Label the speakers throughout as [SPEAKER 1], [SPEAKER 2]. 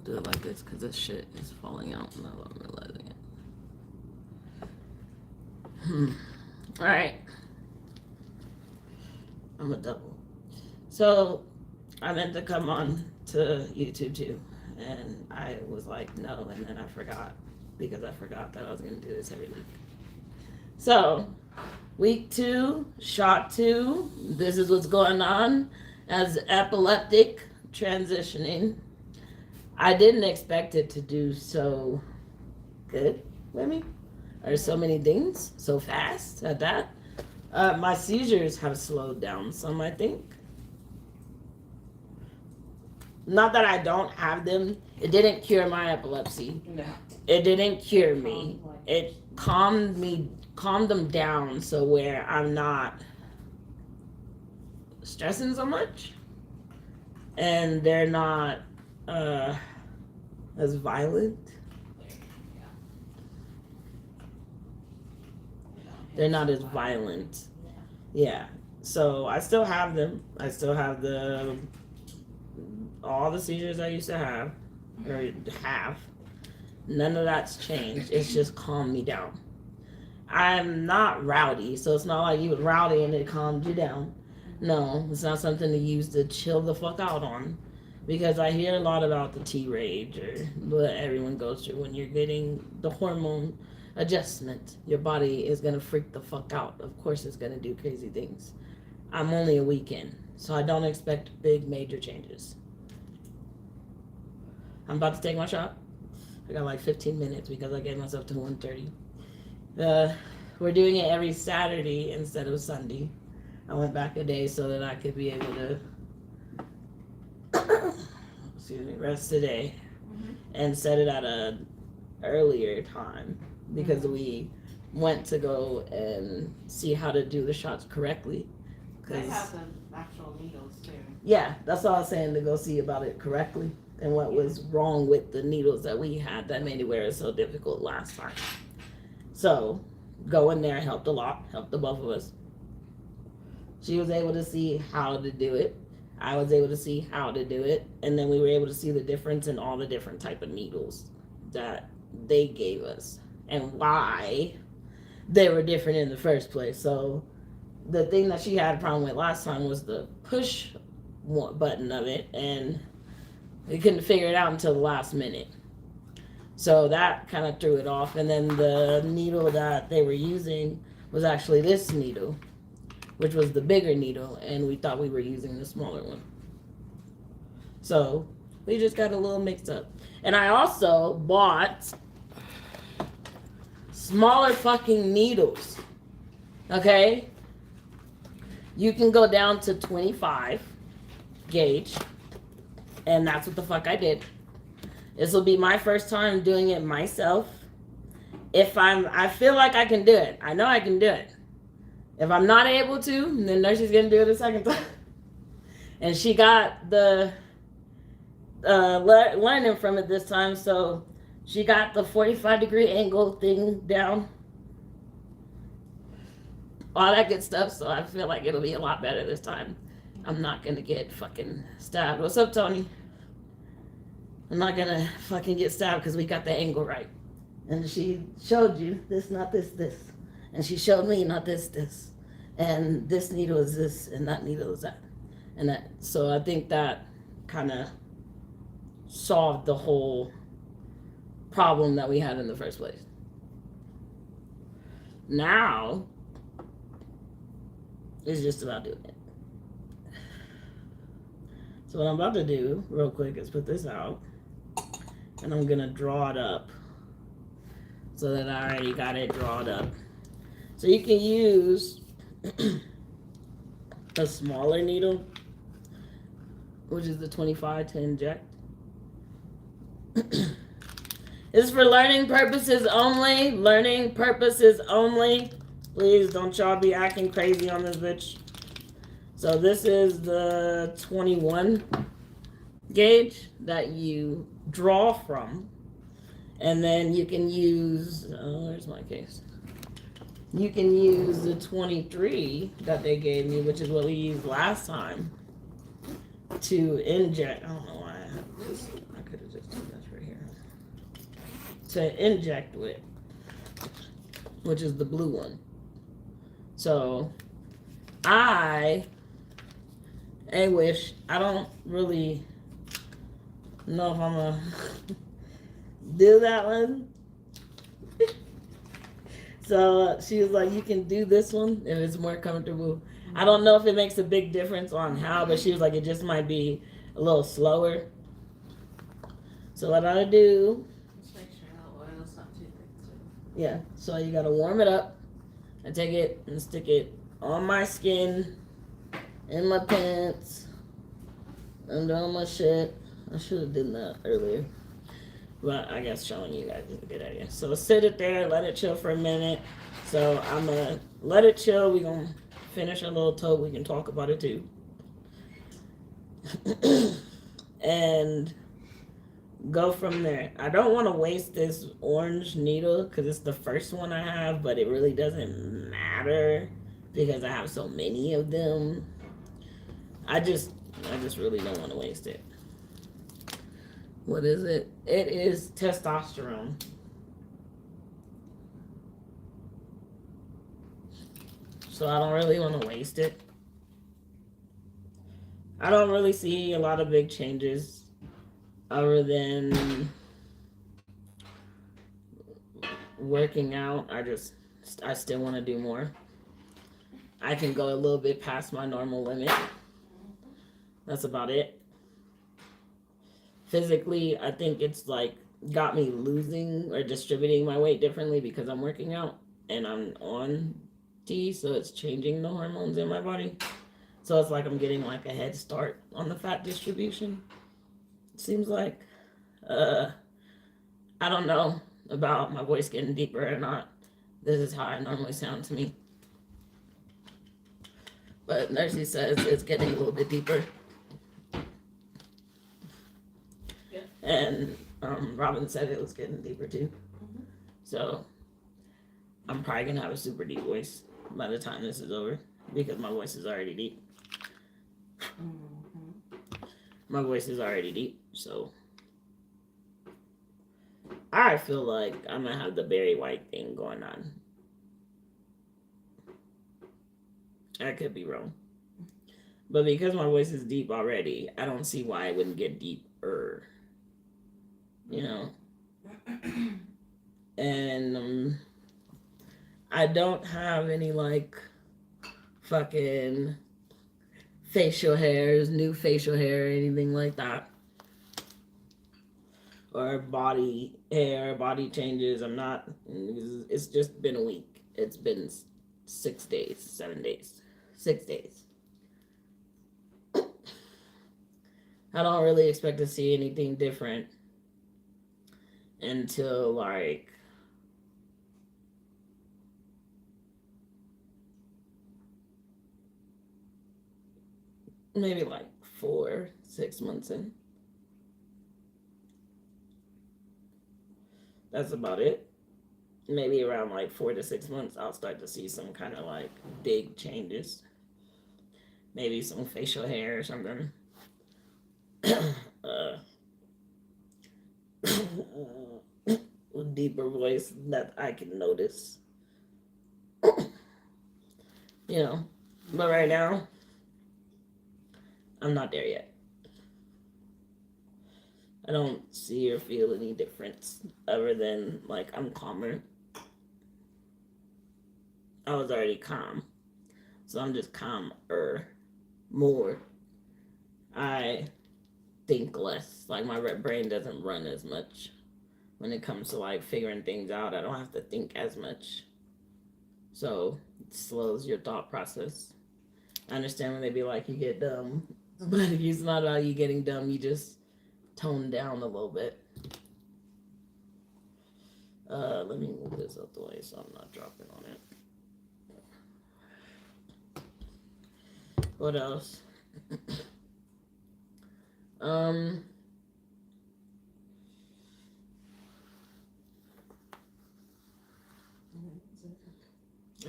[SPEAKER 1] do it like this because this shit is falling out and I'm realizing it. Alright. I'm a double. So, I meant to come on to YouTube too. And I was like, no, and then I forgot. Because I forgot that I was going to do this every week. So, week 2, shot 2. This is what's going on as epileptic transitioning. I didn't expect it to do so good with me. There's so many things so fast at that. My seizures have slowed down some, I think. Not that I don't have them. It didn't cure my epilepsy.
[SPEAKER 2] No.
[SPEAKER 1] It didn't cure me. It calmed them down so where I'm not stressing so much. And they're not as violent. They're not as violent. Yeah. So I still have them. I still have all the seizures I used to have, or have. None of that's changed. It's just calmed me down. I'm not rowdy, so it's not like you was rowdy and it calmed you down. No, it's not something to use to chill the fuck out on. Because I hear a lot about the T-rage or what everyone goes through when you're getting the hormone adjustment. Your body is going to freak the fuck out. Of course it's going to do crazy things. I'm only a week in, so I don't expect big major changes. I'm about to take my shot. I got like 15 minutes because I gave myself to 1:30. We're doing it every Saturday instead of Sunday. I went back a day so that I could be able to rest today and set it at an earlier time because we went to go and see how to do the shots correctly.
[SPEAKER 2] They have the actual needles too.
[SPEAKER 1] Yeah, that's all I was saying, to go see about it correctly and what was wrong with the needles that we had that made it where it's so difficult last time. So going there helped a lot, helped the both of us. She was able to see how to do it. I was able to see how to do it. And then we were able to see the difference in all the different type of needles that they gave us and why they were different in the first place. So the thing that she had a problem with last time was the push button of it, and we couldn't figure it out until the last minute. So that kind of threw it off. And then the needle that they were using was actually this needle, which was the bigger needle, and we thought we were using the smaller one. So we just got a little mixed up. And I also bought smaller fucking needles. Okay? You can go down to 25 gauge, and that's what the fuck I did. This will be my first time doing it myself. I feel like I can do it. I know I can do it. If I'm not able to, then Nurse's gonna do it a second time. And she got the learning from it this time, so she got the 45-degree angle thing down. All that good stuff, so I feel like it'll be a lot better this time. I'm not gonna get fucking stabbed. What's up, Tony? I'm not gonna fucking get stabbed because we got the angle right. And she showed you this, not this, this. And she showed me not this, this. And this needle is this, and that needle is that. And that. So I think that kind of solved the whole problem that we had in the first place. Now, it's just about doing it. So what I'm about to do, real quick, is put this out. And I'm going to draw it up so that I already got it drawn up. So you can use a smaller needle, which is the 25 to inject. This is for learning purposes only. Learning purposes only. Please don't y'all be acting crazy on this bitch. So this is the 21 gauge that you draw from. And then you can use, where's my case? You can use the 23 that they gave me, which is what we used last time, to inject. I don't know why I have this. I could have just done that. to inject with, which is the blue one. So I wish, I don't really know if I'm gonna do that one. So she was like, you can do this one if it's more comfortable. I don't know if it makes a big difference on how, but she was like, it just might be a little slower. So what I do,
[SPEAKER 2] Just make sure the oil's not too thick too.
[SPEAKER 1] yeah, so you gotta warm it up and take it and stick it on my skin, in my pants, under all my shit. I should have done that earlier. But I guess showing you guys is a good idea. So sit it there, let it chill for a minute. So I'm gonna let it chill. We're gonna finish a little tote. We can talk about it too. And go from there. I don't want to waste this orange needle because it's the first one I have, but it really doesn't matter because I have so many of them. I just really don't want to waste it. What is it? It is testosterone. So I don't really want to waste it. I don't really see a lot of big changes other than working out. I still want to do more. I can go a little bit past my normal limit. That's about it. Physically, I think it's like got me losing or distributing my weight differently because I'm working out and I'm on T, so it's changing the hormones in my body. So it's like I'm getting like a head start on the fat distribution. It seems like. I don't know about my voice getting deeper or not. This is how I normally sound to me. But Nursey says it's getting a little bit deeper.
[SPEAKER 2] Yeah.
[SPEAKER 1] And Robin said it was getting deeper too.
[SPEAKER 2] Mm-hmm.
[SPEAKER 1] So I'm probably going to have a super deep voice by the time this is over because my voice is already deep.
[SPEAKER 2] Mm-hmm.
[SPEAKER 1] My voice is already deep, so I feel like I'm going to have the Barry White thing going on. I could be wrong. But because my voice is deep already, I don't see why it wouldn't get deeper. You know? And I don't have any like fucking facial hairs, new facial hair, or anything like that. Or body hair, body changes. It's just been a week. It's been 6 days, 7 days, 6 days. I don't really expect to see anything different until like maybe like 4-6 months in. That's about it. Maybe around like 4 to 6 months, I'll start to see some kind of like big changes. Maybe some facial hair or something. Deeper voice that I can notice. You know, but right now, I'm not there yet. I don't see or feel any difference other than like I'm calmer. I was already calm, so I'm just calmer, more. I think less. Like my brain doesn't run as much when it comes to like figuring things out. I don't have to think as much, so it slows your thought process. I understand when they be like you get dumb, but it's not about you getting dumb. You just tone down a little bit. Let me move this out the way so I'm not dropping on it. What else?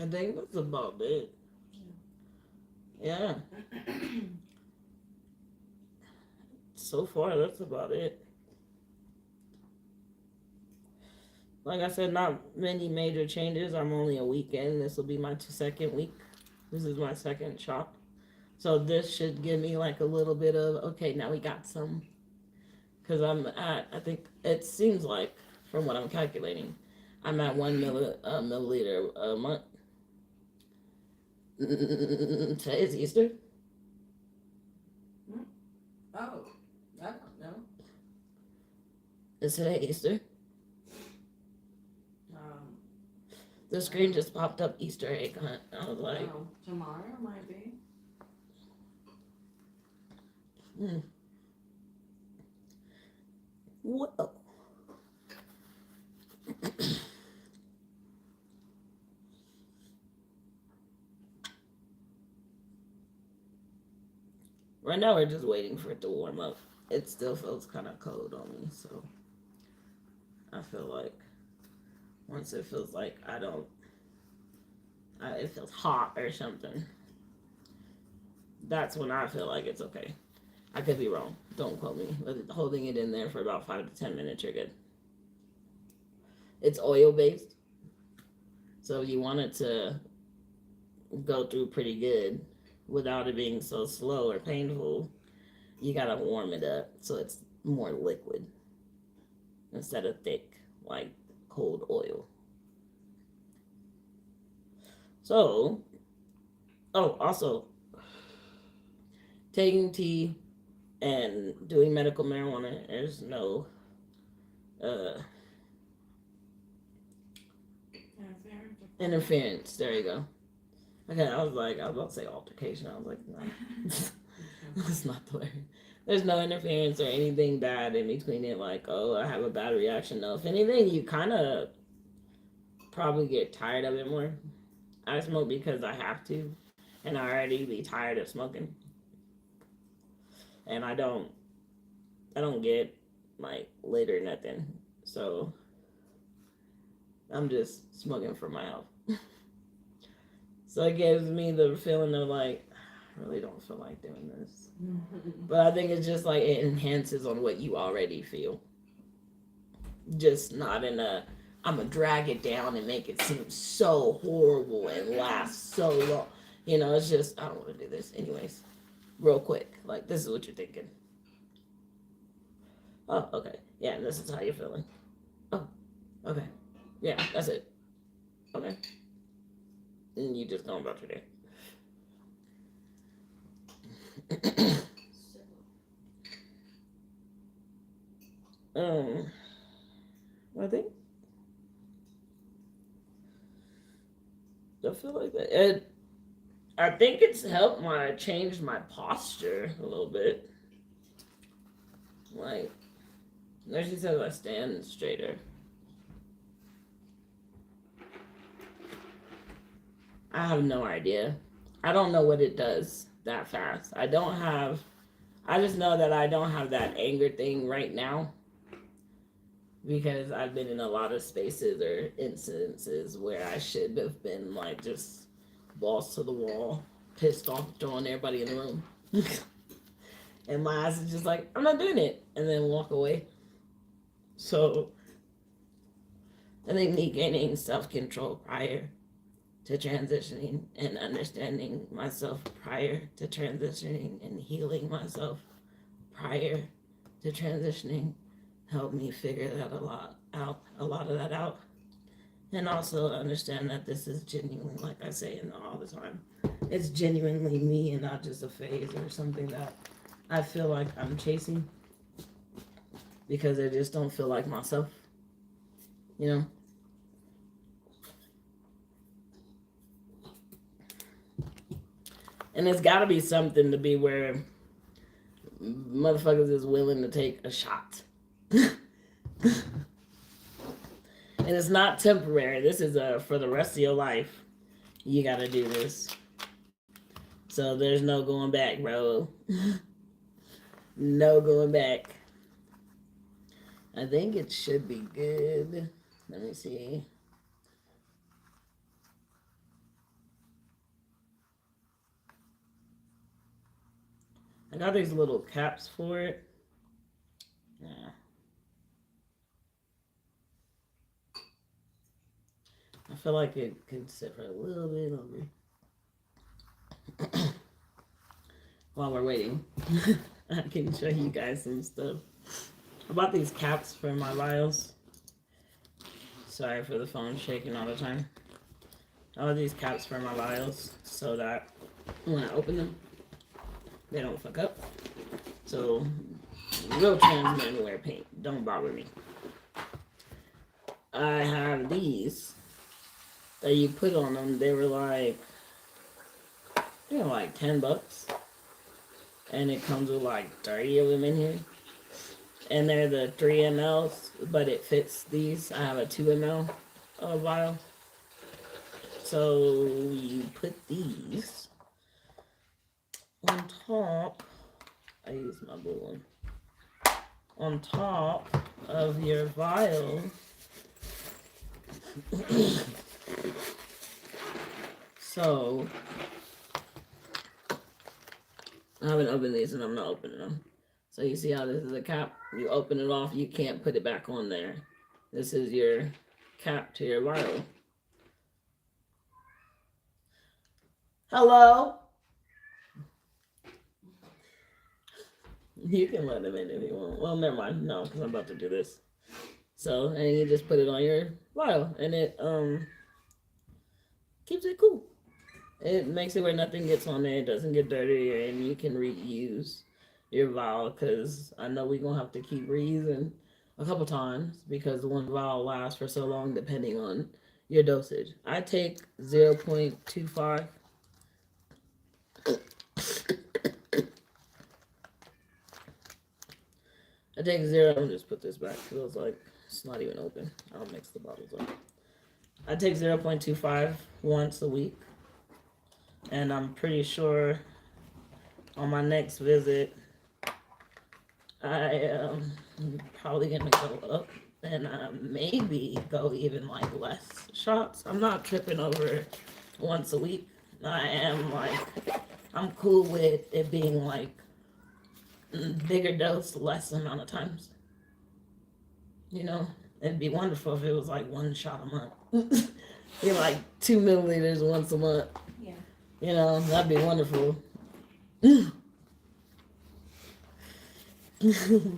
[SPEAKER 1] I think that's about it. Yeah. So far, that's about it. like I said, not many major changes. I'm only a week in. This will be my second week. This is my second shot. So this should give me like a little bit of, okay, now we got some. Because I think it seems like, from what I'm calculating, I'm at 1 milliliter a month. Today is Easter.
[SPEAKER 2] Oh, I don't know.
[SPEAKER 1] Is today Easter? The screen just popped up Easter egg hunt. I was like,
[SPEAKER 2] Tomorrow might be.
[SPEAKER 1] Whoa. Right now we're just waiting for it to warm up. It still feels kind of cold on me, so I feel like once it feels like it feels hot or something, that's when I feel like it's okay. I could be wrong. Don't quote me. But holding it in there for about 5 to 10 minutes, you're good. It's oil based, so if you want it to go through pretty good without it being so slow or painful, you gotta warm it up so it's more liquid instead of thick like cold oil. So, also taking tea and doing medical marijuana, there's no interference. There you go. Okay, I was about to say altercation. I was like, no, that's not the word. There's no interference or anything bad in between it. Like, oh, I have a bad reaction. No, if anything, you kind of probably get tired of it more. I smoke because I have to, and I already be tired of smoking, and I don't get like lit or nothing. So I'm just smoking for my health. So it gives me the feeling of like, I really don't feel like doing this. But I think it's just like it enhances on what you already feel. Just not in a, I'm going to drag it down and make it seem so horrible and last so long. You know, it's just, I don't want to do this. Anyways, real quick. Like, this is what you're thinking. Oh, okay. Yeah, this is how you're feeling. Oh, okay. Yeah, that's it. Okay. And you just go about your day. I feel like that. I think it's helped change my posture a little bit. Like, she says I stand straighter. I have no idea. I don't know what it does that fast. I just know that I don't have that anger thing right now because I've been in a lot of spaces or incidences where I should have been like just balls to the wall, pissed off, throwing everybody in the room. And my ass is just like, I'm not doing it, and then walk away. So I think me gaining self-control prior to transitioning and understanding myself prior to transitioning and healing myself prior to transitioning helped me figure that a lot of that out. And also understand that this is genuinely, like I say all the time, it's genuinely me and not just a phase or something that I feel like I'm chasing because I just don't feel like myself, you know? And it's got to be something to be where motherfuckers is willing to take a shot. And it's not temporary. This is for the rest of your life. You got to do this. So there's no going back, bro. No going back. I think it should be good. Let me see. I got these little caps for it. Yeah. feel like it could sit for a little bit longer. While we're waiting, I can show you guys some stuff. I bought these caps for my vials. Sorry for the phone shaking all the time. I bought these caps for my vials so that when I open them, they don't fuck up. So, real trans men wear pink. Don't bother me. I have these that you put on them. They were like, like $10. And it comes with like 30 of them in here. And they're the 3 mLs, but it fits these. I have a 2 ml vial. So you put these on top. I use my blue one. On top of your vial. So I haven't opened these and I'm not opening them. So you see how this is a cap? You open it off, you can't put it back on there. This is your cap to your vial. Hello? You can let them in if you want. Well, never mind. No, because I'm about to do this. So, and you just put it on your vial. And it keeps it cool. It makes it where nothing gets on there. It doesn't get dirty. And you can reuse your vial. Because I know we're going to have to keep reusing a couple times. Because one vial lasts for so long depending on your dosage. I take 0.25. I take 0. I'll just put this back because I was like, it's not even open. I'll mix the bottles up. I take 0.25 once a week. And I'm pretty sure on my next visit, I am probably going to go up and maybe go even like less shots. I'm not tripping over once a week. I'm cool with it being like bigger dose, less amount of times. You know, it'd be wonderful if it was like 1 shot a month. Be like 2 milliliters once a month.
[SPEAKER 2] Yeah.
[SPEAKER 1] You know, that'd be wonderful.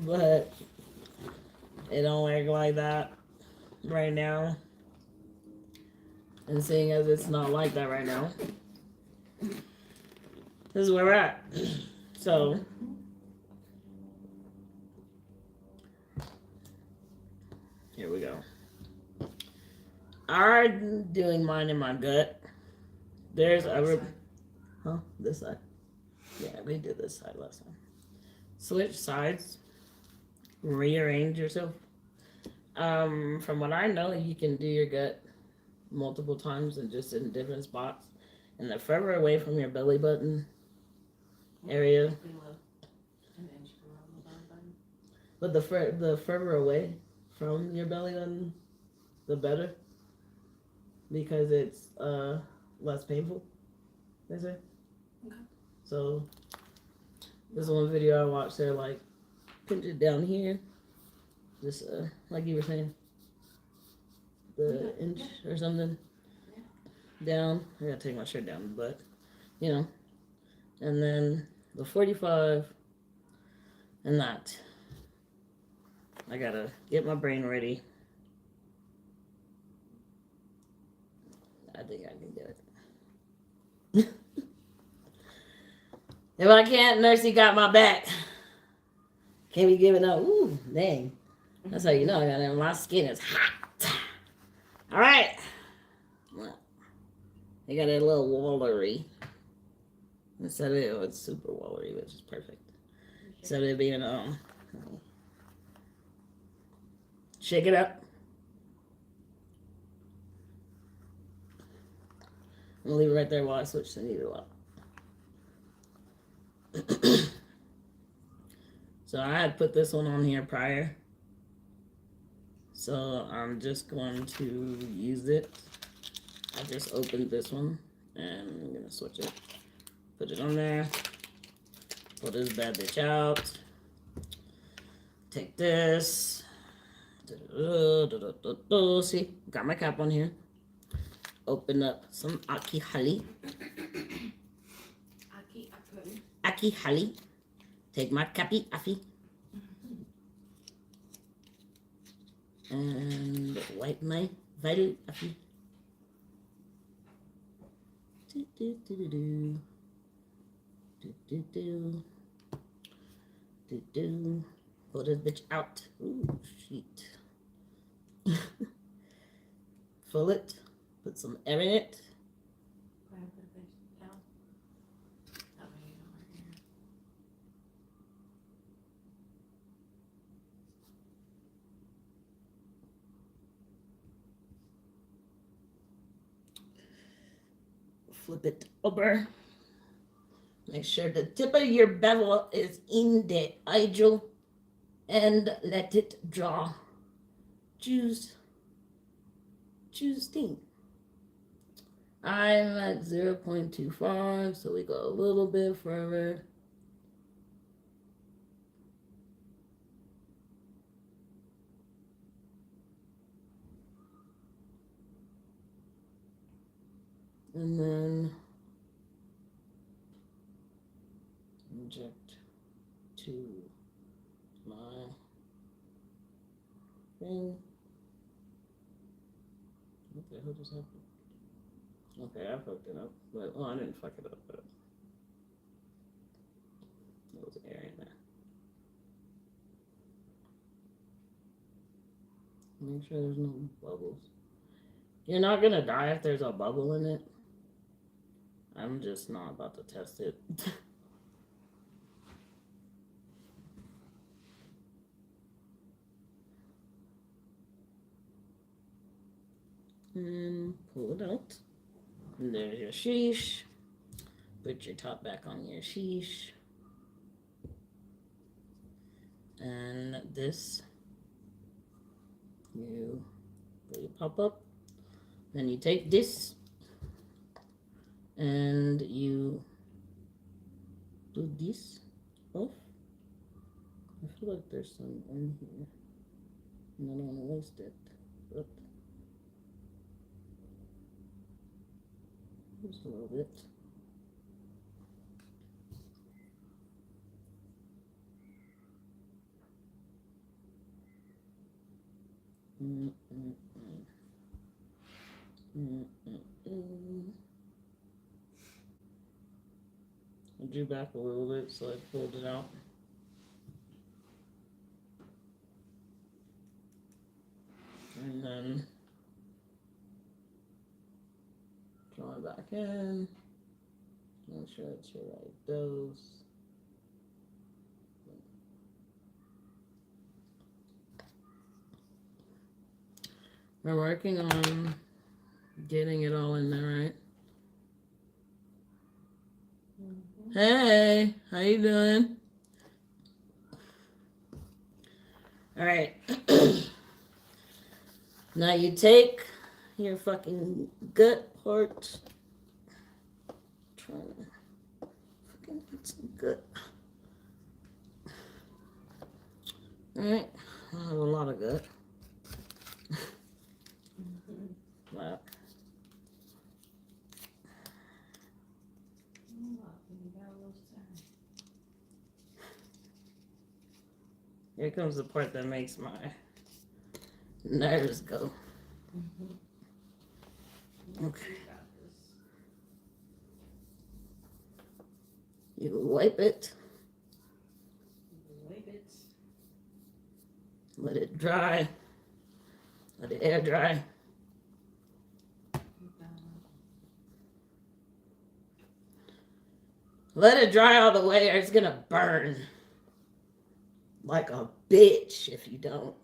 [SPEAKER 1] But it don't work like that right now. And seeing as it's not like that right now, this is where we're at. So here we go. I'm doing mine in my gut. There's this side. Yeah, we did this side last time. Switch sides. Rearrange yourself. From what I know, you can do your gut multiple times and just in different spots. And the further away from your belly button area. But the further away from your belly button, the better. Because it's less painful, they say.
[SPEAKER 2] Okay.
[SPEAKER 1] So this one video I watched, they're like, pinch it down here. Just like you were saying. The inch or something. Yeah. Down. I gotta take my shirt down, but you know. And then the 45 and that. I gotta get my brain ready. I think I can get it. If I can't, Nursey got my back. Can't be giving up. Ooh, dang. That's how you know I got it. My skin is hot. All right. They got a little wallery. Instead of it's super wallery, which is perfect. Instead of it being shake it up. I'm gonna leave it right there while I switch the needle up. So I had put this one on here prior. So I'm just going to use it. I just opened this one and I'm gonna switch it. Put it on there. Pull this bad bitch out. Take this. See, got my cap on here. open up some aki hali. Aki hali. Take my kapi afi. And wipe my vital afi. Do do do do do. Do do do. Do do. Pull this bitch out. Ooh, shit. Fill it. Put some air in it. Flip it over. Make sure the tip of your bevel is in the idle and let it draw. Choose thing. I'm at 0.25, so we go a little bit further. And then inject to my thing. What the hell just happened? Okay, I fucked it up. But, well, I didn't fuck it up, but there was air in there. Make sure there's no bubbles. You're not gonna die if there's a bubble in it. I'm just not about to test it. And pull it out. And there's your sheesh. Put your top back on your sheesh. And this, you pop up. Then you take this and you do this off. I feel like there's some in here. And I don't want to waste it. But just a little bit. I drew back a little bit, so I pulled it out. And then draw it back in. Make sure it's your right dose. We're working on getting it all in there, right? Mm-hmm. Hey, how you doing? All right. Now you take your fucking gut part. Trying to fucking get some gut. All right. I have a lot of gut. Wow. Here comes the part that makes my nerves go. Okay. You wipe it. Let it dry. Let it air dry. Let it dry all the way or it's gonna burn like a bitch if you don't.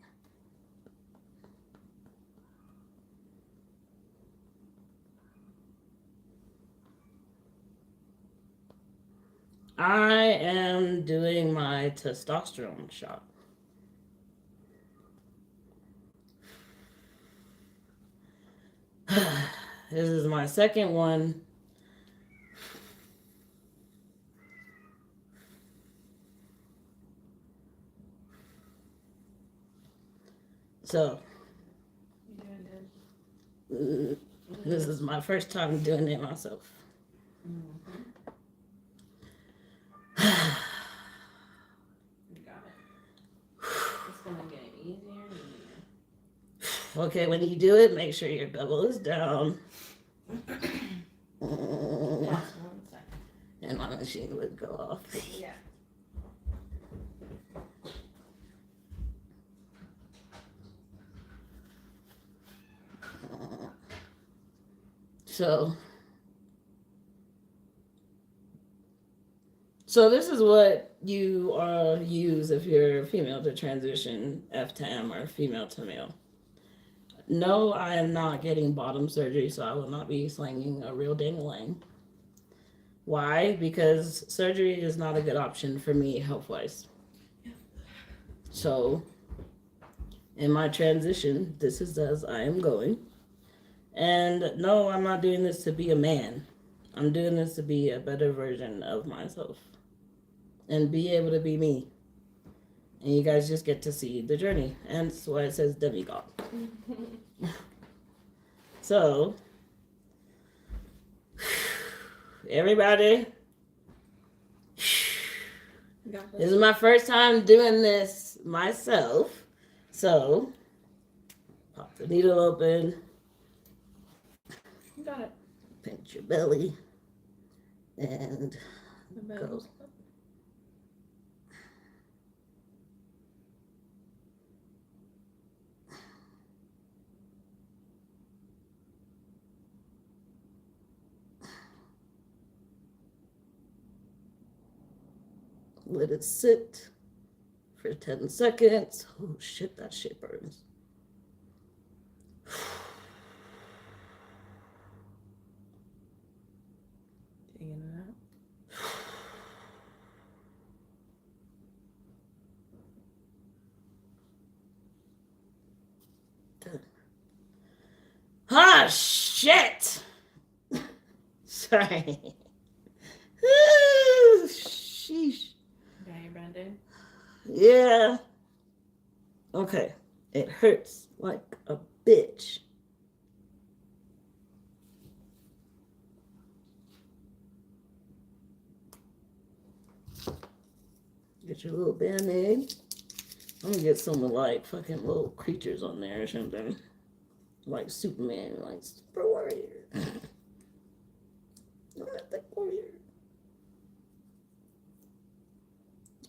[SPEAKER 1] I am doing my testosterone shot. This is my second one. So, This is my first time doing it myself.
[SPEAKER 2] Mm-hmm. You got it. It's gonna get easier and easier.
[SPEAKER 1] Okay, when you do it, make sure your bevel is down.
[SPEAKER 2] Pause 1 second.
[SPEAKER 1] And my machine would go off.
[SPEAKER 2] Yeah.
[SPEAKER 1] So this is what you use if you're female to transition F to M or female to male. No, I am not getting bottom surgery, so I will not be slinging a real dang-a-lang. Why? Because surgery is not a good option for me health-wise. So, in my transition, this is as I am going. And no, I'm not doing this to be a man. I'm doing this to be a better version of myself. And be able to be me. And you guys just get to see the journey. And that's why it says Demi-God. So, everybody, this is my first time doing this myself. So, pop the needle open.
[SPEAKER 2] Got it.
[SPEAKER 1] Pinch your belly. And go. Let it sit for 10 seconds. Oh shit, that shit burns.
[SPEAKER 2] Taking it out.
[SPEAKER 1] Ah, shit! Sorry. Sheesh.
[SPEAKER 2] Got your band-aid?
[SPEAKER 1] Yeah. Okay. It hurts like a bitch. Get your little band-aid. I'm gonna get some like fucking little creatures on there or something. Like Superman, like Super Warrior. Epileptic Warrior.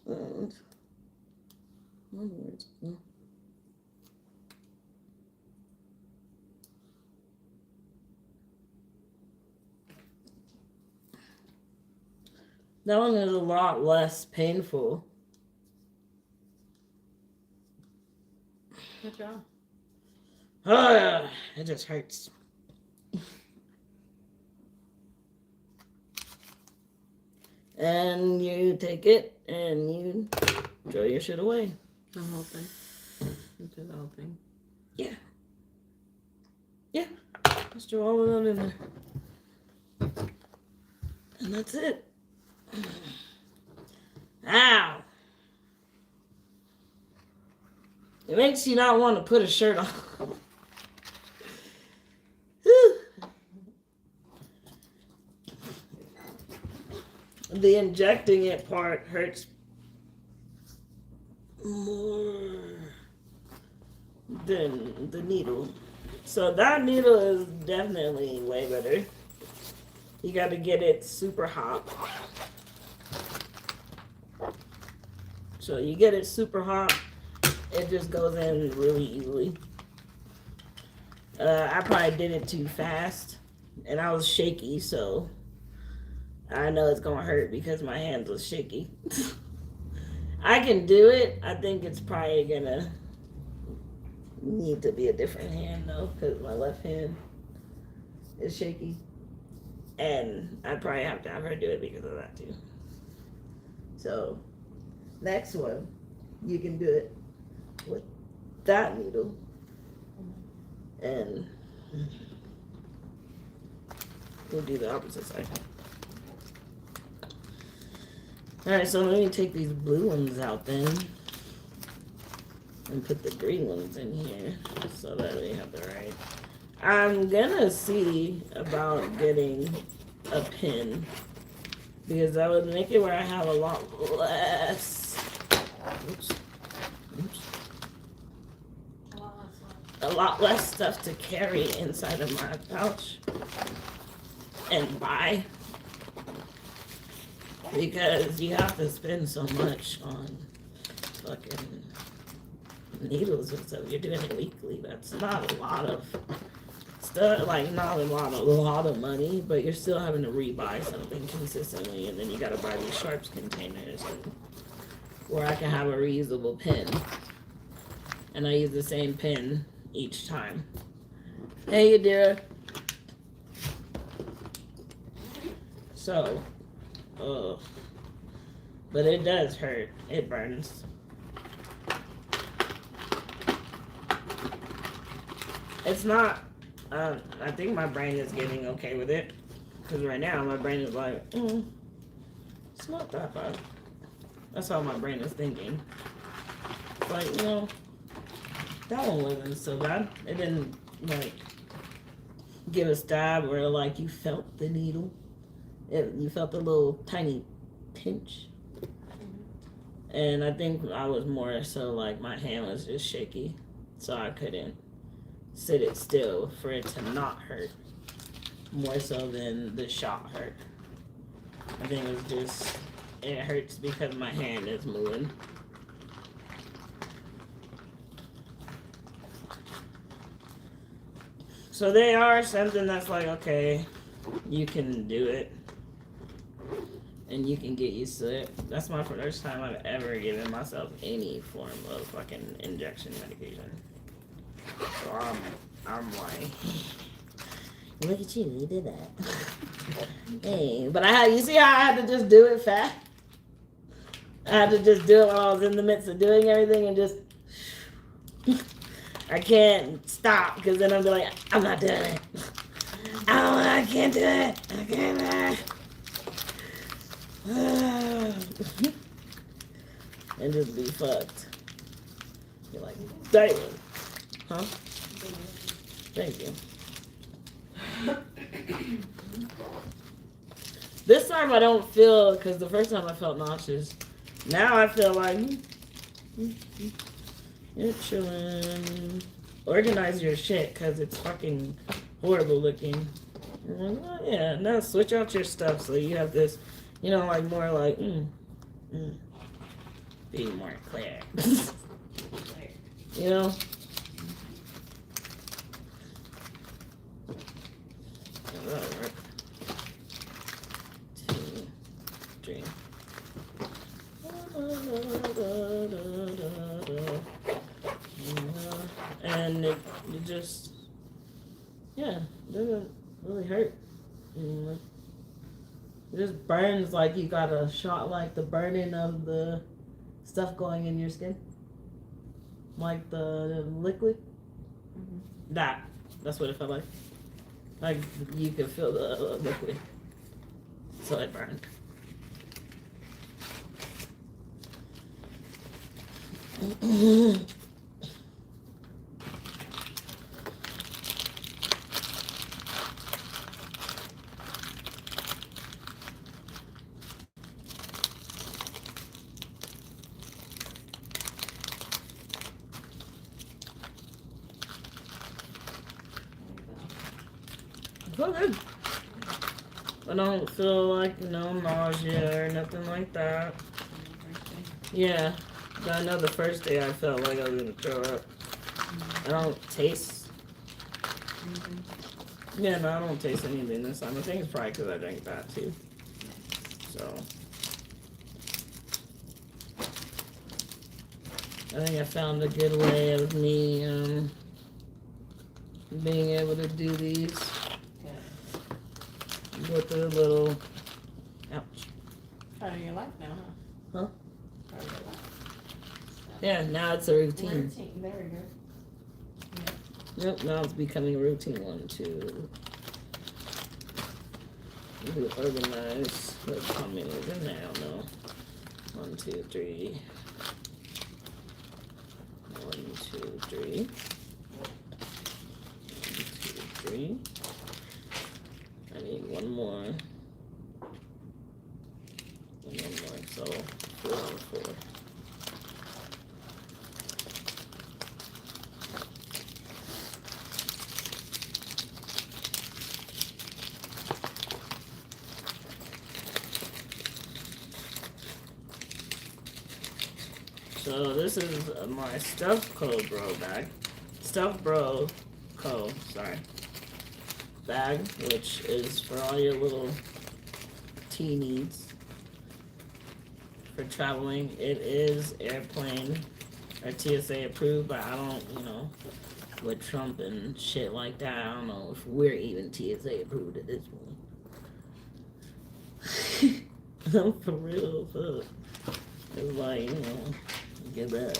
[SPEAKER 1] And onwards. That one is a lot less painful.
[SPEAKER 2] Good job.
[SPEAKER 1] It just hurts. And you take it and you throw your shit away.
[SPEAKER 2] The whole thing. You do the whole thing.
[SPEAKER 1] Yeah. Yeah. Just throw all of them in there. And that's it. Ow. It makes you not want to put a shirt on. The injecting it part hurts more than the needle. So that needle is definitely way better. You got to get it super hot. So you get it super hot, it just goes in really easily. I probably did it too fast, and I was shaky, so I know it's gonna hurt because my hands was shaky. I can do it. I think it's probably gonna need to be a different hand though, because my left hand is shaky. And I probably have to have her do it because of that too. So, next one, you can do it with that needle. And we'll do the opposite side. Alright, so let me take these blue ones out then. And put the green ones in here so that we have the right I'm gonna see about getting a pin because that would make it where I have a lot less. Oops. Oops. A lot less stuff to carry inside of my pouch and buy because you have to spend so much on fucking needles and stuff. You're doing it weekly. That's not a lot of stuff, like not a lot of money, but you're still having to rebuy something consistently, and then you gotta buy these sharps containers where I can have a reusable pen, and I use the same pen each time. Hey, you dear. So, but it does hurt. It burns. It's not. I think my brain is getting okay with it, because right now my brain is like, it's not that bad. That's how my brain is thinking. It's like, that one wasn't so bad. It didn't like give a stab or like you felt the needle. You felt a little tiny pinch. And I think I was more so like my hand was just shaky, so I couldn't sit it still for it to not hurt more so than the shot hurt. I think it was just, it hurts because my hand is moving. So they are something that's like, okay, you can do it and you can get used to it. That's my first time I've ever given myself any form of fucking injection medication. So I'm like, look at you, you did that. Hey, but you see how I had to just do it fast? I had to just do it while I was in the midst of doing everything and just, I can't stop because then I'm like, I'm not doing it. I can't do it. I can't. And just be fucked. You're like, damn. Huh? Thank you. This time I don't feel, because the first time I felt nauseous. Now I feel like, you're chilling. Organize your shit, because it's fucking horrible looking. Like, oh, yeah, now switch out your stuff so you have this, like more like, be more clear. You know? Right. 2, 3. And it just, it doesn't really hurt. It just burns like you got a shot, like the burning of the stuff going in your skin. Like the liquid. Mm-hmm. That's what it felt like. Like you could feel the liquid. So it burned. So good. I don't feel like, nausea or nothing like that. Yeah. But I know the first day I felt like I was going to throw up. I don't taste. Yeah, no, I don't taste anything this time. I think it's probably because I drank that too. So. I think I found a good way of me being able to do these. With a little, ouch.
[SPEAKER 2] Part of your life now, huh?
[SPEAKER 1] Huh?
[SPEAKER 2] Part of your life.
[SPEAKER 1] Yeah, now it's a routine.
[SPEAKER 2] There we go.
[SPEAKER 1] Yep, now it's becoming a routine. 1, 2. Really organize. How many is in there? I don't know. 1, 2, 3. 1, 2, 3. 1, 2, 3. I need one more. And one more, so 4 out of 4. So this is my Stuffed Bro bag. Stuffed Bro Co. Sorry. Bag, which is for all your little tea needs for traveling. It is airplane or TSA approved, but I don't, with Trump and shit like that, I don't know if we're even TSA approved at this point. No, for real, fuck. It's like, get that.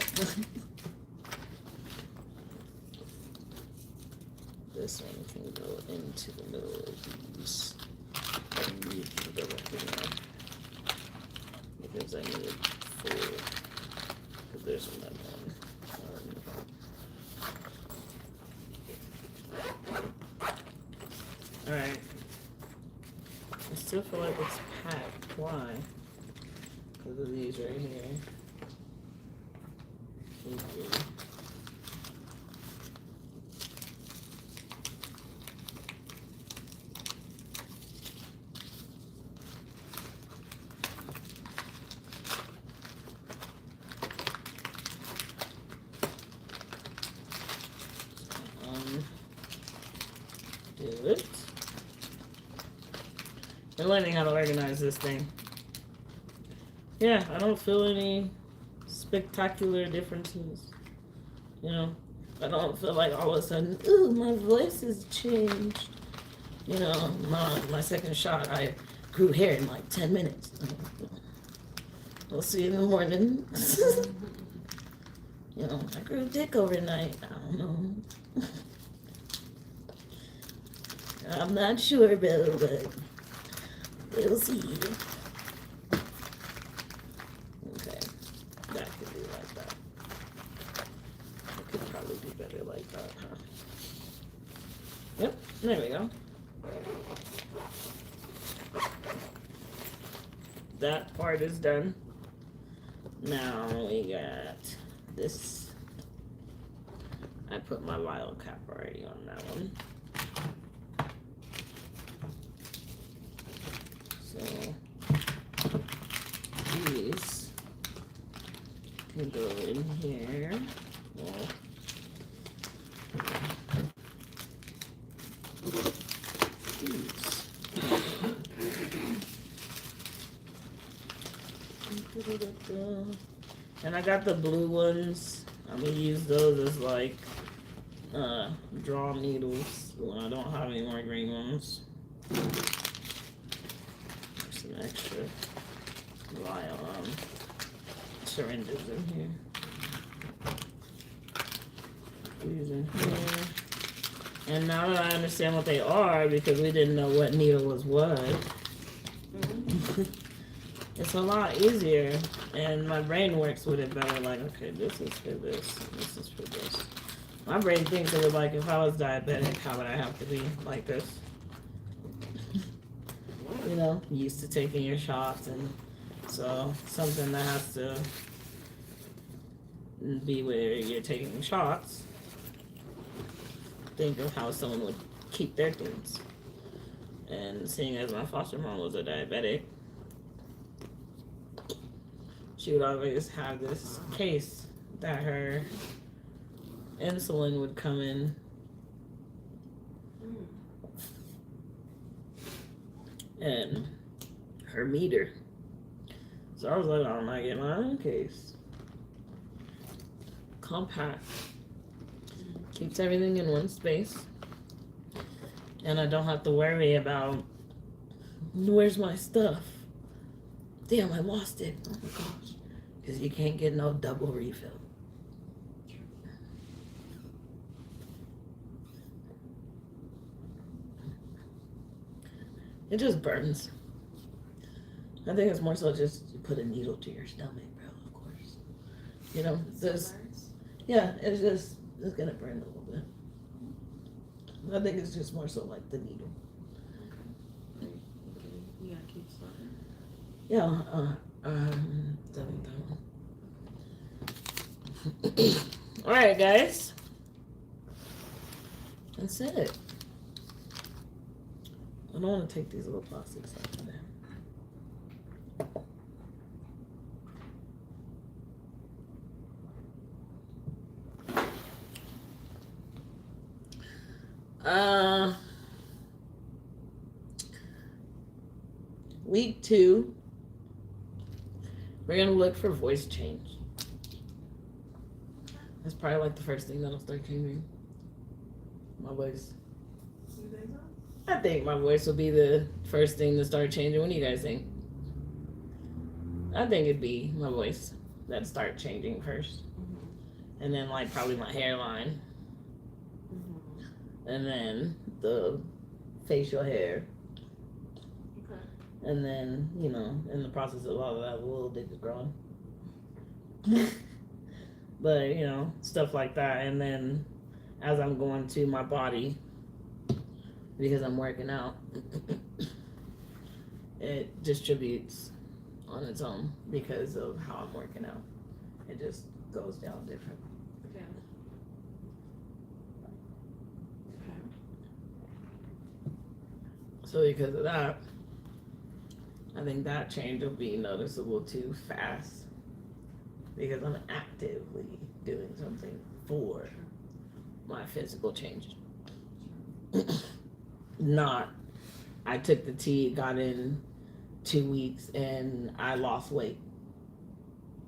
[SPEAKER 1] This one can go into the middle of these. I need to go back in there because I need 4. Because there's another one. Alright. I still feel like it's packed. Why? Because of these right here. Do it. I'm learning how to organize this thing. Yeah, I don't feel any spectacular differences. I don't feel like all of a sudden, ooh, my voice has changed. My second shot, I grew hair in like 10 minutes. We'll see in the morning. I grew dick overnight. I don't know. I'm not sure, Bill, but we'll see. Okay, that could be like that. It could probably be better like that, huh? Yep, there we go. That part is done. Now we got this. I put my vial cap already on that one. So these can go in here. Well, these. And I got the blue ones. I'm gonna use those as like draw needles when I don't have any more green ones. Some extra vial syringes in here. These in here. And now that I understand what they are, because we didn't know what needle was what, it's a lot easier. And my brain works with it better. Like, okay, this is for this, this is for this. My brain thinks of it like, if I was diabetic, how would I have to be like this? Used to taking your shots, and so something that has to be where you're taking shots. Think of how someone would keep their things. And seeing as my foster mom was a diabetic, she would always have this case that her insulin would come in. And her meter. So I was like, I might get my own case. Compact. Keeps everything in one space. And I don't have to worry about, where's my stuff? Damn, I lost it. Oh my gosh. Because you can't get no double refill. It just burns. I think it's more so just you put a needle to your stomach, bro, of course. It's just, yeah, it's gonna burn a little bit. I think it's just more so like the needle.
[SPEAKER 2] You gotta keep starting.
[SPEAKER 1] Yeah, done that one. Alright, guys. That's it. I don't want to take these little plastics out of there. Week 2, we're gonna look for voice change. That's probably like the first thing that'll start changing. My voice.
[SPEAKER 2] You think so?
[SPEAKER 1] I think my voice will be the first thing to start changing. What do you guys think? I think it'd be my voice that'd start changing first.
[SPEAKER 2] Mm-hmm.
[SPEAKER 1] And then like probably my hairline.
[SPEAKER 2] Mm-hmm.
[SPEAKER 1] And then the facial hair.
[SPEAKER 2] Okay.
[SPEAKER 1] And then, you know, in the process of all of that, the little dick is growing. But, you know, stuff like that. And then as I'm going to my body, because I'm working out, it distributes on its own because of how I'm working out. It just goes down different.
[SPEAKER 2] Okay.
[SPEAKER 1] So because of that, I think that change will be noticeable too fast because I'm actively doing something for my physical change. Not, I took the tea, got in 2 weeks, and I lost weight.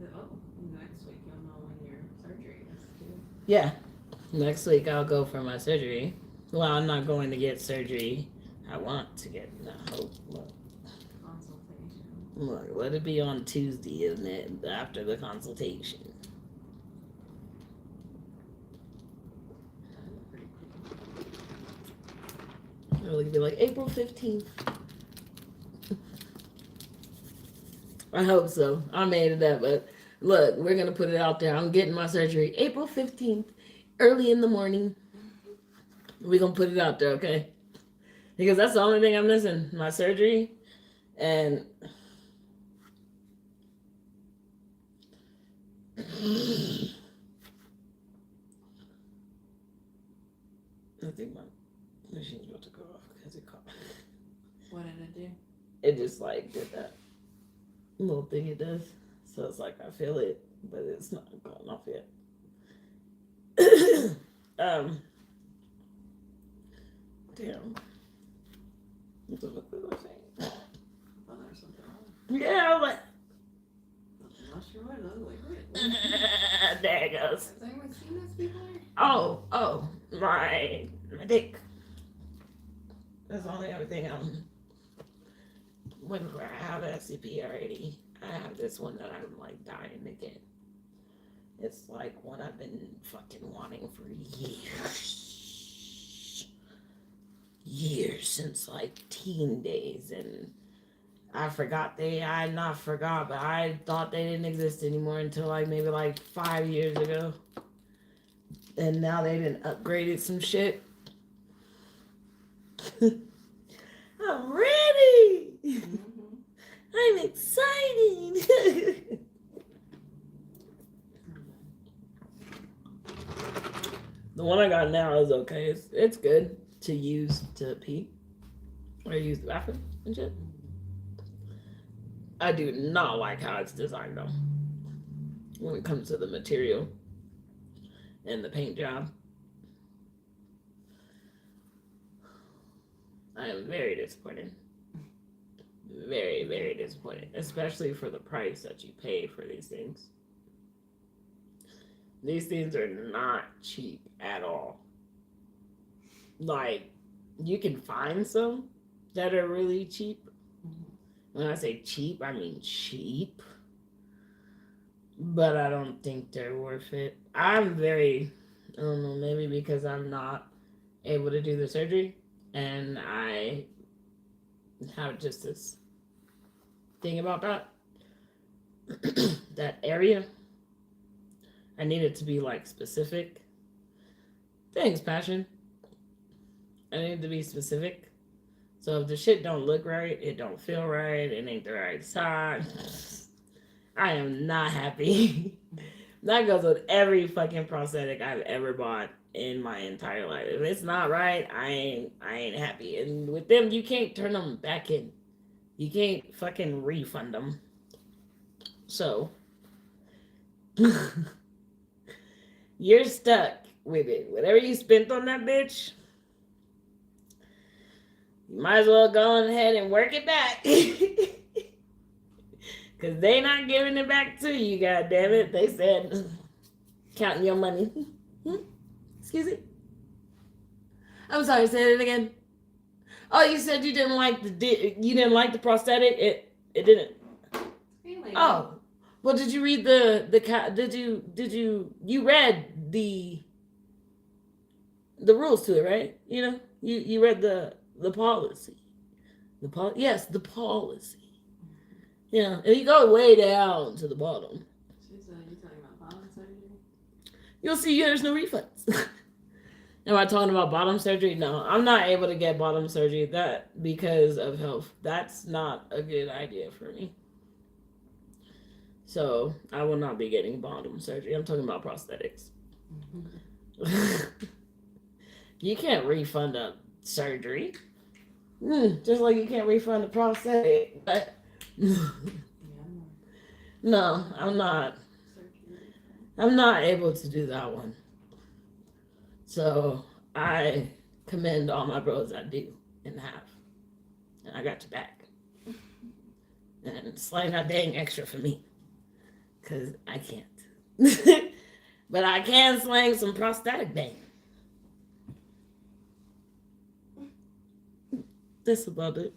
[SPEAKER 2] Oh, next week you'll know when your surgery is due.
[SPEAKER 1] Yeah, next week I'll go for my surgery. Well, I'm not going to get surgery. I want to get, no, look,
[SPEAKER 2] Consultation.
[SPEAKER 1] let it be on Tuesday, isn't it? After the consultation.
[SPEAKER 2] Pretty
[SPEAKER 1] It'll be like April 15th. I hope so. I made it up, but look, we're gonna put it out there. I'm getting my surgery April 15th, early in the morning. We're gonna put it out there, okay? Because that's the only thing I'm missing. My surgery. And I think my machine's about to go off because it caught.
[SPEAKER 2] What did it do?
[SPEAKER 1] It just like did that little thing it does. So it's like I feel it, but it's not going off yet. Damn. What the fuck was I saying?
[SPEAKER 2] I thought there was something wrong.
[SPEAKER 1] Yeah, I was like,
[SPEAKER 2] I'm not sure what it was. Like, what?
[SPEAKER 1] there it goes.
[SPEAKER 2] Has anyone seen this before?
[SPEAKER 1] Oh, my dick. That's the only other thing whenever I have SCP already, I have this one that I'm like dying to get. It's like one I've been fucking wanting for years since like teen days, and I not forgot, but I thought they didn't exist anymore until like maybe like 5 years ago. And now they done upgraded some shit. I'm ready!
[SPEAKER 2] Mm-hmm.
[SPEAKER 1] I'm excited! The one I got now is okay. It's good to use to pee or use the bathroom and shit. I do not like how it's designed though. When it comes to the material and the paint job, I am very disappointed. Very, very disappointed. Especially for the price that you pay for these things. These things are not cheap at all. Like, you can find some that are really cheap. When I say cheap, I mean cheap. But I don't think they're worth it. I don't know, maybe because I'm not able to do the surgery. And I have just this thing about that. That area. I need it to be like specific. Thanks, Passion. I need to be specific. So if the shit don't look right, it don't feel right, it ain't the right size, I am not happy. That goes with every fucking prosthetic I've ever bought in my entire life. If it's not right, I ain't happy. And with them, you can't turn them back in. You can't fucking refund them. So you're stuck with it. Whatever you spent on that bitch, you might as well go ahead and work it back. Cause they not giving it back to you, god damn it. They said counting your money. Excuse me. I'm sorry, say it again. Oh, you said you didn't like the prosthetic? It didn't.
[SPEAKER 2] Really?
[SPEAKER 1] Oh. Well, did you read you read the rules to it, right? You read the policy. Yes, the policy. Yeah, and you go way down to the bottom.
[SPEAKER 2] You talking about bottom surgery?
[SPEAKER 1] You'll see there's no refunds. Am I talking about bottom surgery? No, I'm not able to get bottom surgery because of health. That's not a good idea for me. So I will not be getting bottom surgery. I'm talking about prosthetics. You can't refund a surgery. Just like you can't refund a prosthetic. But no, I'm not. I'm not able to do that one. So I commend all my bros that do and have. And I got your back. And slang that dang extra for me. Because I can't. But I can slang some prosthetic bang. That's about it.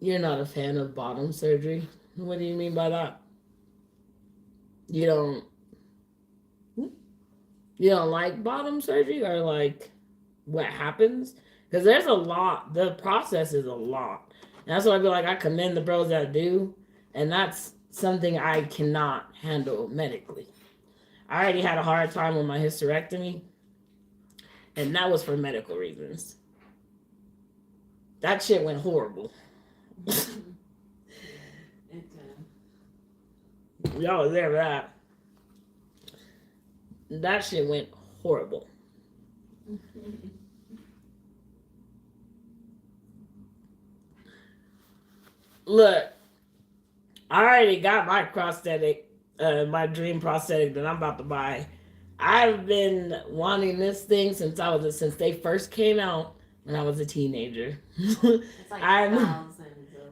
[SPEAKER 1] You're not a fan of bottom surgery? What do you mean by that? You don't like bottom surgery, or like what happens? Because there's a lot. The process is a lot. And that's why I feel like I commend the bros that do. And that's something I cannot handle medically. I already had a hard time with my hysterectomy. And that was for medical reasons. That shit went horrible. Y'all was there for that. That shit went horrible. Look, I already got my prosthetic, my dream prosthetic that I'm about to buy. I've been wanting this thing since they first came out when I was a teenager.
[SPEAKER 2] It's like thousands.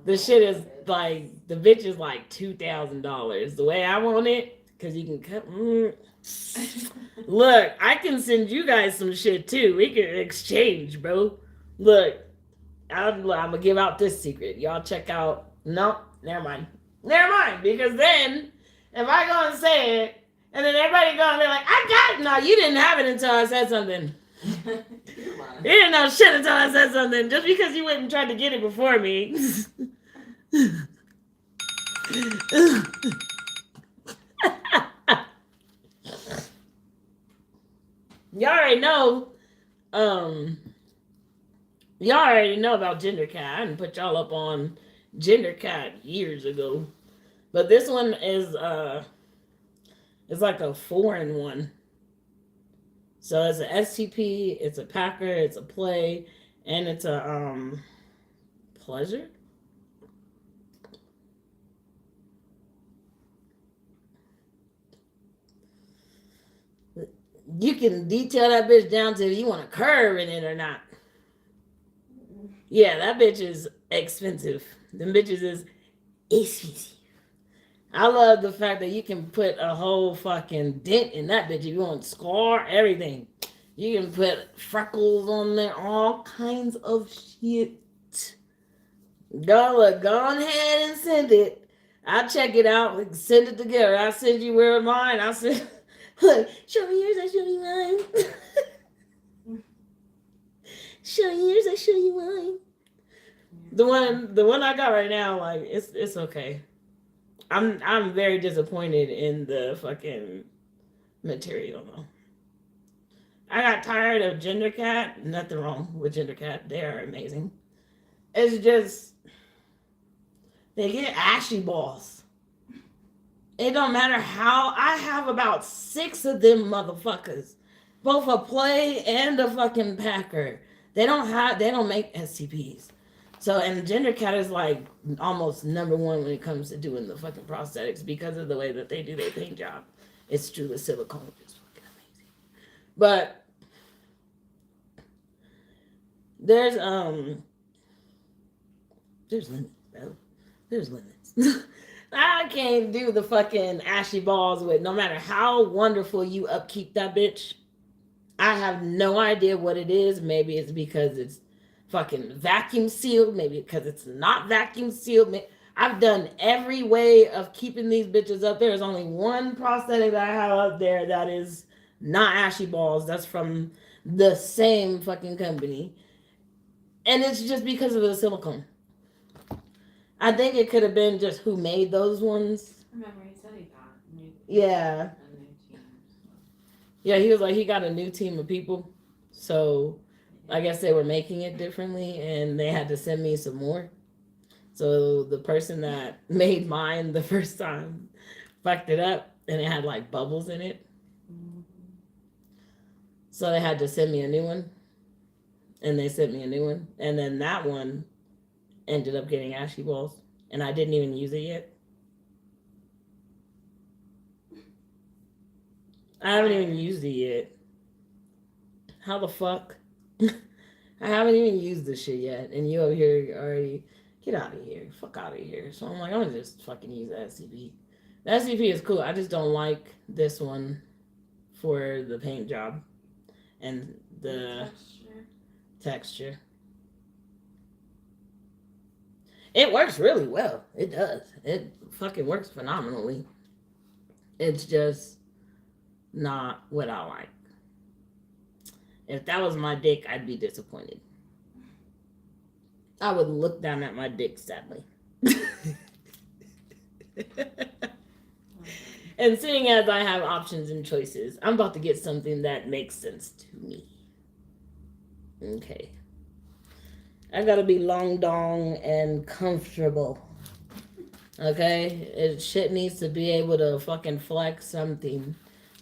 [SPEAKER 1] The shit is like, the bitch is like $2,000. The way I want it, because you can cut. Look, I can send you guys some shit too. We can exchange, bro. Look, I'm gonna give out this secret. Y'all check out. No, never mind. Because then, if I go and say it, and then everybody gonna be like, I got it. No, you didn't have it until I said something. You didn't know shit until I said something. Just because you went and tried to get it before me. Y'all already know. Y'all already know about GenderCat. I didn't put y'all up on GenderCat years ago. But this one is it's like a 4-in-1. So it's an STP, it's a packer, it's a play, and it's a pleasure. You can detail that bitch down to if you want a curve in it or not. Yeah, that bitch is expensive. Them bitches is expensive. I love the fact that you can put a whole fucking dent in that bitch if you want scar, everything. You can put freckles on there, all kinds of shit. Go ahead and send it. I'll check it out. We can send it together. I'll send you where mine. I'll send. Look, show me yours. I show you mine. Show yours. I show you mine. The one I got right now, like it's okay. I'm very disappointed in the fucking material though. I got tired of Gender Cat. Nothing wrong with Gender Cat. They are amazing. It's just they get ashy balls. It don't matter how. I have about 6 of them motherfuckers, both a play and a fucking packer. They don't make STPs. So, and Gender Cat is like almost number one when it comes to doing the fucking prosthetics because of the way that they do their paint job. It's true, the silicone is fucking amazing. But there's limits, bro. There's limits. I can't do the fucking ashy balls with, no matter how wonderful you upkeep that bitch. I have no idea what it is. Maybe it's because it's fucking vacuum sealed. Maybe because it's not vacuum sealed. I've done every way of keeping these bitches up. There's only one prosthetic that I have up there that is not ashy balls. That's from the same fucking company. And it's just because of the silicone. I think it could have been just who made those ones.
[SPEAKER 2] Remember, he said he got new.
[SPEAKER 1] Yeah.
[SPEAKER 2] A new team.
[SPEAKER 1] Yeah, he was like, he got a new team of people. So I guess they were making it differently and they had to send me some more. So the person that made mine the first time fucked it up and it had like bubbles in it.
[SPEAKER 2] Mm-hmm.
[SPEAKER 1] So they had to send me a new one. And they sent me a new one. And then that one ended up getting ashy balls. And I didn't even use it yet. I haven't even used it yet. How the fuck? I haven't even used this shit yet. And you over here already, get out of here. Fuck out of here. So I'm like, I'm gonna just fucking use the SCP. The SCP is cool. I just don't like this one for the paint job. And the texture. It works really well. It does. It fucking works phenomenally. It's just not what I like. If that was my dick, I'd be disappointed. I would look down at my dick sadly. And seeing as I have options and choices, I'm about to get something that makes sense to me. Okay. I gotta be long dong and comfortable. Okay? Shit needs to be able to fucking flex something.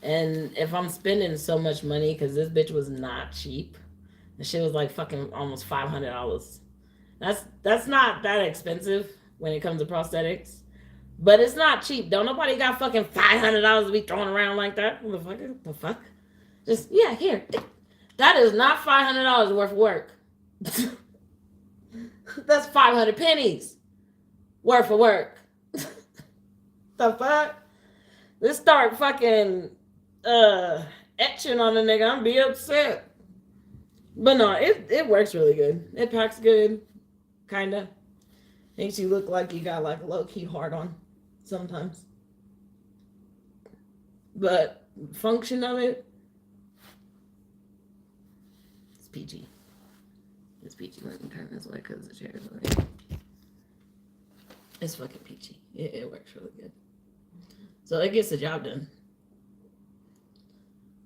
[SPEAKER 1] And if I'm spending so much money, because this bitch was not cheap. The shit was like fucking almost $500. That's not that expensive when it comes to prosthetics. But it's not cheap. Don't nobody got fucking $500 to be thrown around like that. What the fuck? Just, yeah, here. That is not $500 worth of work. That's 500 pennies worth of work. The fuck? Let's start fucking etching on the nigga. I'm be upset. But no, it works really good. It packs good. Kinda. Makes you look like you got like a low-key hard on sometimes. But function of it, it's PG. It's peachy. Let me turn this way because the chair is over here. It's fucking peachy. It works really good. So it gets the job done.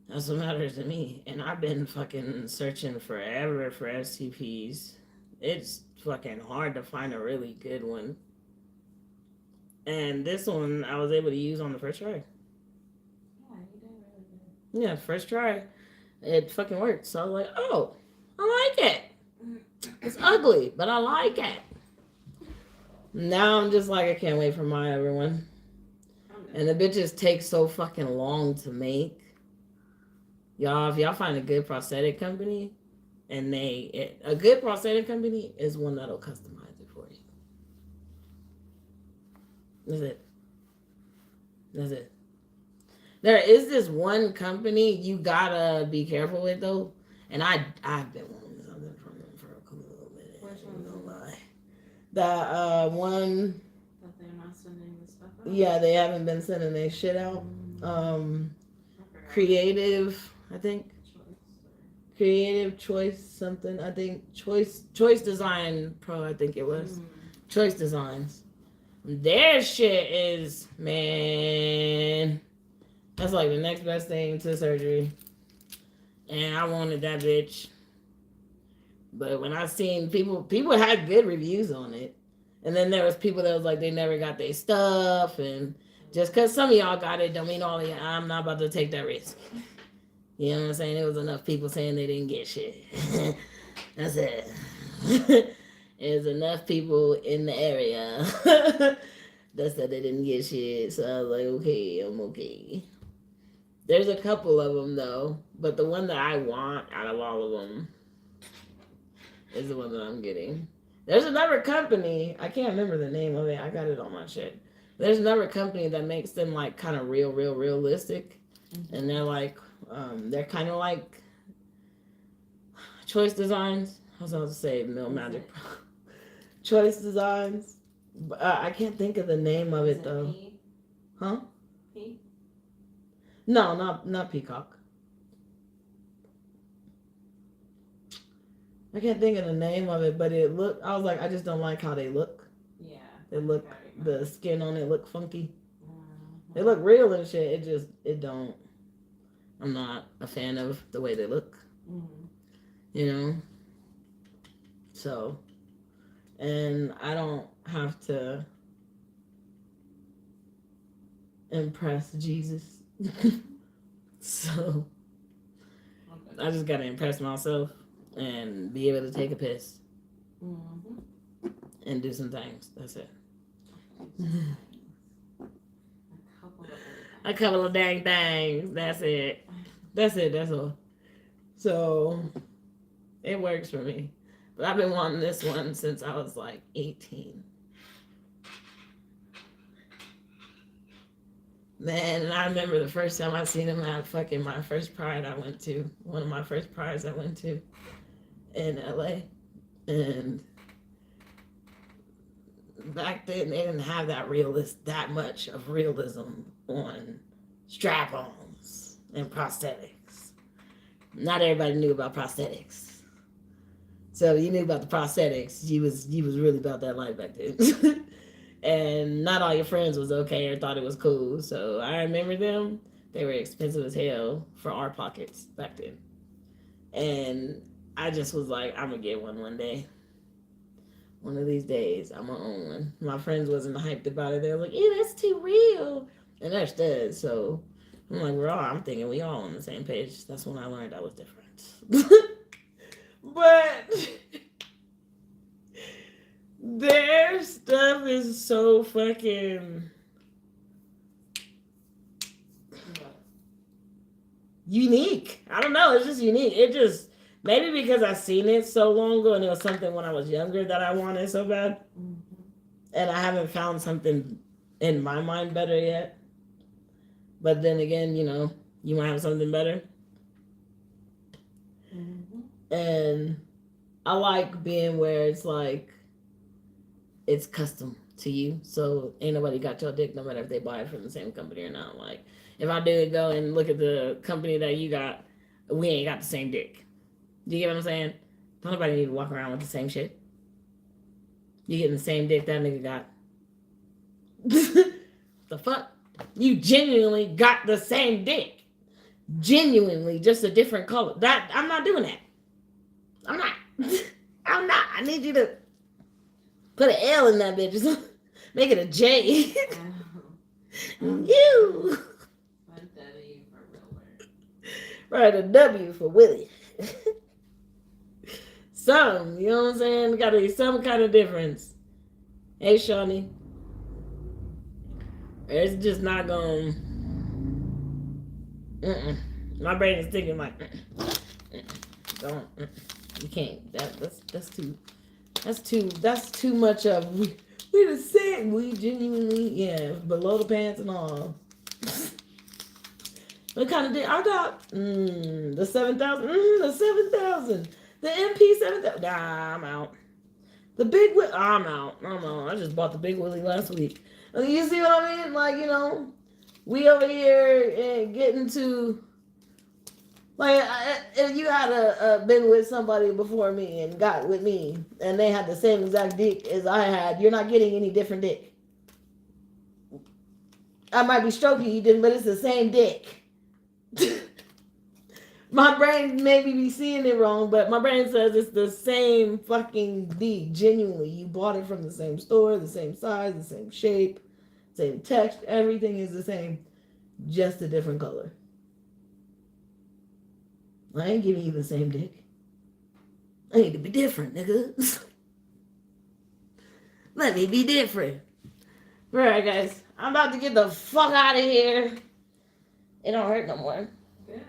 [SPEAKER 1] That's what matters to me. And I've been fucking searching forever for STPs. It's fucking hard to find a really good one. And this one I was able to use on the first try.
[SPEAKER 2] Yeah, you did really good.
[SPEAKER 1] Yeah, first try. It fucking worked. So I was like, oh, I like it. It's ugly, but I like it. Now I'm just like, I can't wait for my other one. And the bitches take so fucking long to make. Y'all, if y'all find a good prosthetic company, and a good prosthetic company is one that'll customize it for you. That's it. There is this one company you gotta be careful with though, and I've been wanting something from them for a cool minute.
[SPEAKER 2] Which one?
[SPEAKER 1] Don't lie. The one.
[SPEAKER 2] That they're not sending the stuff out?
[SPEAKER 1] Yeah, they haven't been sending their shit out. Creative, I think. Creative Choice something. I think Choice Design Pro. I think it was Choice Designs. Their shit is, man. That's like the next best thing to surgery. And I wanted that bitch. But when I seen people had good reviews on it. And then there was people that was like they never got their stuff, and just because some of y'all got it don't mean all of y'all. I'm not about to take that risk. You know what I'm saying? There was enough people saying they didn't get shit. That's it. There's enough people in the area that said they didn't get shit. So I was like, okay, I'm okay. There's a couple of them though, but the one that I want out of all of them is the one that I'm getting. There's another company, I can't remember the name of it. I got it on my shit. There's another company that makes them like kind of realistic, and they're like, they're kind of like Choice Designs. I was about to say Mill Magic. Choice Designs. I can't think of the name of it though. Huh? No, not Peacock. I can't think of the name of it, but it looked. I was like, I just don't like how they look.
[SPEAKER 2] Yeah.
[SPEAKER 1] They look. The skin on it look funky. They look real and shit. It don't. I'm not a fan of the way they look. You know. So, and I don't have to impress Jesus. So, I just gotta impress myself and be able to take a piss and do some things. That's it. A couple of dang things. That's it. That's all. So it works for me. But I've been wanting this one since I was like 18. Man, and I remember the first time I seen him at fucking my first pride I went to. One of my first prides I went to in LA. And back then they didn't have that much of realism on strap-ons and prosthetics. Not everybody knew about prosthetics. So you knew about the prosthetics. You was really about that life back then. And not all your friends was okay or thought it was cool. So I remember them. They were expensive as hell for our pockets back then. And I just was like, I'm going to get one day. One of these days, I'm going to own one. My friends wasn't hyped about it. They were like, yeah, that's too real. And that's dead. So I'm like, I'm thinking we all on the same page. That's when I learned I was different. But their stuff is so fucking unique. I don't know. It's just unique. It just, maybe because I seen it so long ago and it was something when I was younger that I wanted so bad. And I haven't found something in my mind better yet. But then again, you know, you might have something better. And I like being where it's like, it's custom to you. So ain't nobody got your dick no matter if they buy it from the same company or not. Like, if I do go and look at the company that you got, we ain't got the same dick. Do you get what I'm saying? Don't nobody need to walk around with the same shit. You getting the same dick that nigga got. The fuck? You genuinely got the same dick. Genuinely, just a different color. That I'm not doing that. I'm not. I'm not. I need you to put an L in that bitch. Make it a J. You.
[SPEAKER 2] A W for Willard.
[SPEAKER 1] Right, a W for Willie. Some, you know what I'm saying? Gotta be some kind of difference. Hey, Shawnee. It's just not going. My brain is thinking like, don't. You can't. That's too much of we the same. We genuinely, below the pants and all. What kind of dick I got? The 7,000. The 7,000. The MP 7,000. Nah, I'm out. The big Willie. I'm out. I just bought the big Willie last week. You see what I mean? Like, you know, we over here getting to. Like, if you had been with somebody before me and got with me, and they had the same exact dick as I had, you're not getting any different dick. I might be stroking you, but it's the same dick. My brain maybe be seeing it wrong, but my brain says it's the same fucking D. Genuinely, you bought it from the same store, the same size, the same shape, same text. Everything is the same, just a different color. I ain't giving you the same dick. I need to be different, nigga. Let me be different. Alright, guys. I'm about to get the fuck out of here. It don't hurt no more.
[SPEAKER 2] Good.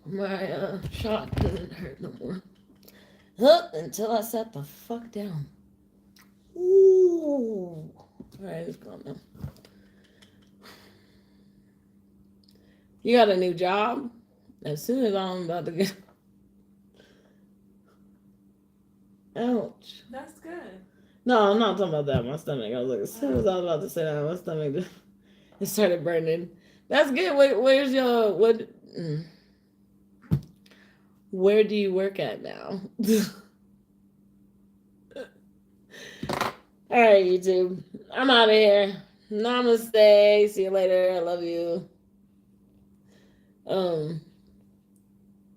[SPEAKER 1] My shot doesn't hurt no more. Huh, until I sat the fuck down. Ooh. Alright, it's gone now. You got a new job? As soon as I'm about to get... Ouch.
[SPEAKER 2] That's good.
[SPEAKER 1] No, I'm not talking about that. My stomach. I was like, as soon as I was about to say that, my stomach just... It started burning. That's good. Where's your... What... Where do you work at now? All right, YouTube. I'm out of here. Namaste. See you later. I love you.